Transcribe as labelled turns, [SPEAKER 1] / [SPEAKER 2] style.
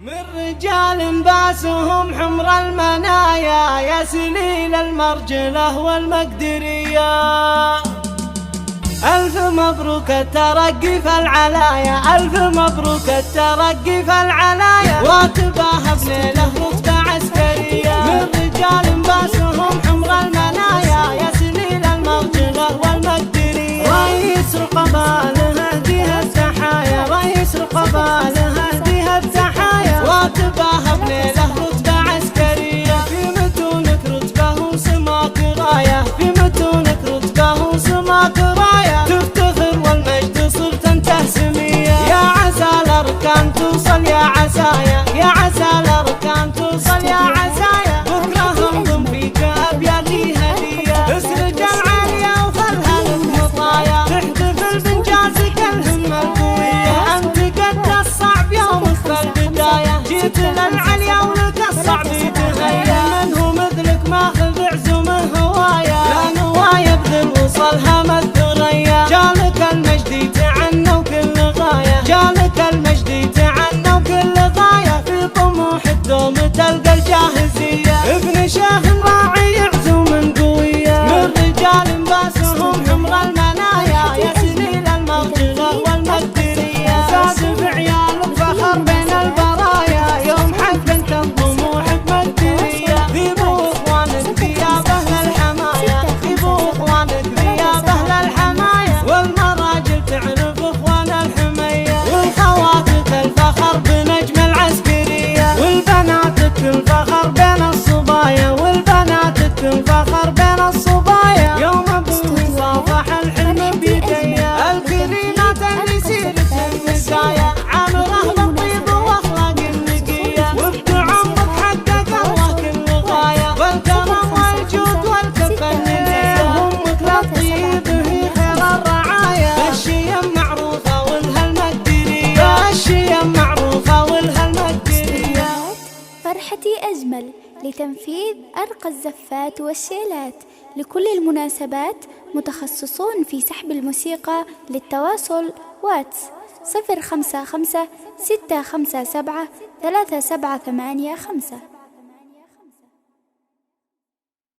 [SPEAKER 1] من رجال باسهم حمر المنايا يا سليل المرجلة والمقدرية. ألف مبروك الترقي في العلايا، ألف مبروك الترقي في العلايا، وتباهى بليلة رتبة عسكرية. من رجال باسهم حمر المنايا يا سليل المرجلة والمقدرية. رئيس رقباله اهديها التحايا، رئيس رقباله اهديها التحايا، وتباهى بليلة رتبة عسكرية. في متونك رتبة وسماك راية، في متونك رتبة وسماك راية، تفتخر والمجد صرت انت سمية. يا عسى الاركان توصل يا عسايا، يا عسى الاركان توصل يا عسايا، بكره انضم فيك ابياتي هدية. اسرج العالية وخلها لك مطايا، تحتفل بانجازك الهمة القوية. انت قد الصعب يومك في البداية، جيت للعليا ولك الصعب يتهيأ. من هو مثلك ماخذ عزومه هوايا، لا نوايا بذل وصلها مالثريا. جالك المجد يتعنى وكل غاية، جالك المجد يتعنى وكل غاية، في طموح الدوم تلقى الجاهزية. ابن شيخ راعي عزوم قوية، من رجال باسهم حمر المنايا يا سليل المرجلة والمقدرية. زاد بعيالك فخر بين البرايا، يوم حق طموحك مقدرية. ذيبوا اخوانك ذياب اهل الحماية، ذيبوا اخوانك ذياب اهل الحماية، والمراجل تعرف اخوان الحمية. والخواتك الفخر بنجم العسكرية، والبناتك الفخر بين الصبايا، والبناتك الفخر بين الصبايا. يوم ابوه صافح الحلم بيديا، الكلمات اللي سيرت المزايا، عامره بالطيب واخلاق النقية. وابن عمرك حقق الله كل غاية، والكرم والجود والكفة الندية. امك للطيب هي خير الرعايا، الشيم معروفة ولها المقدرية، الشيم معروفة ولها المقدرية.
[SPEAKER 2] فرحتي أجمل لتنفيذ أرقى الزفات والشيلات لكل المناسبات، متخصصون في سحب الموسيقى. للتواصل واتس 055 657 3785.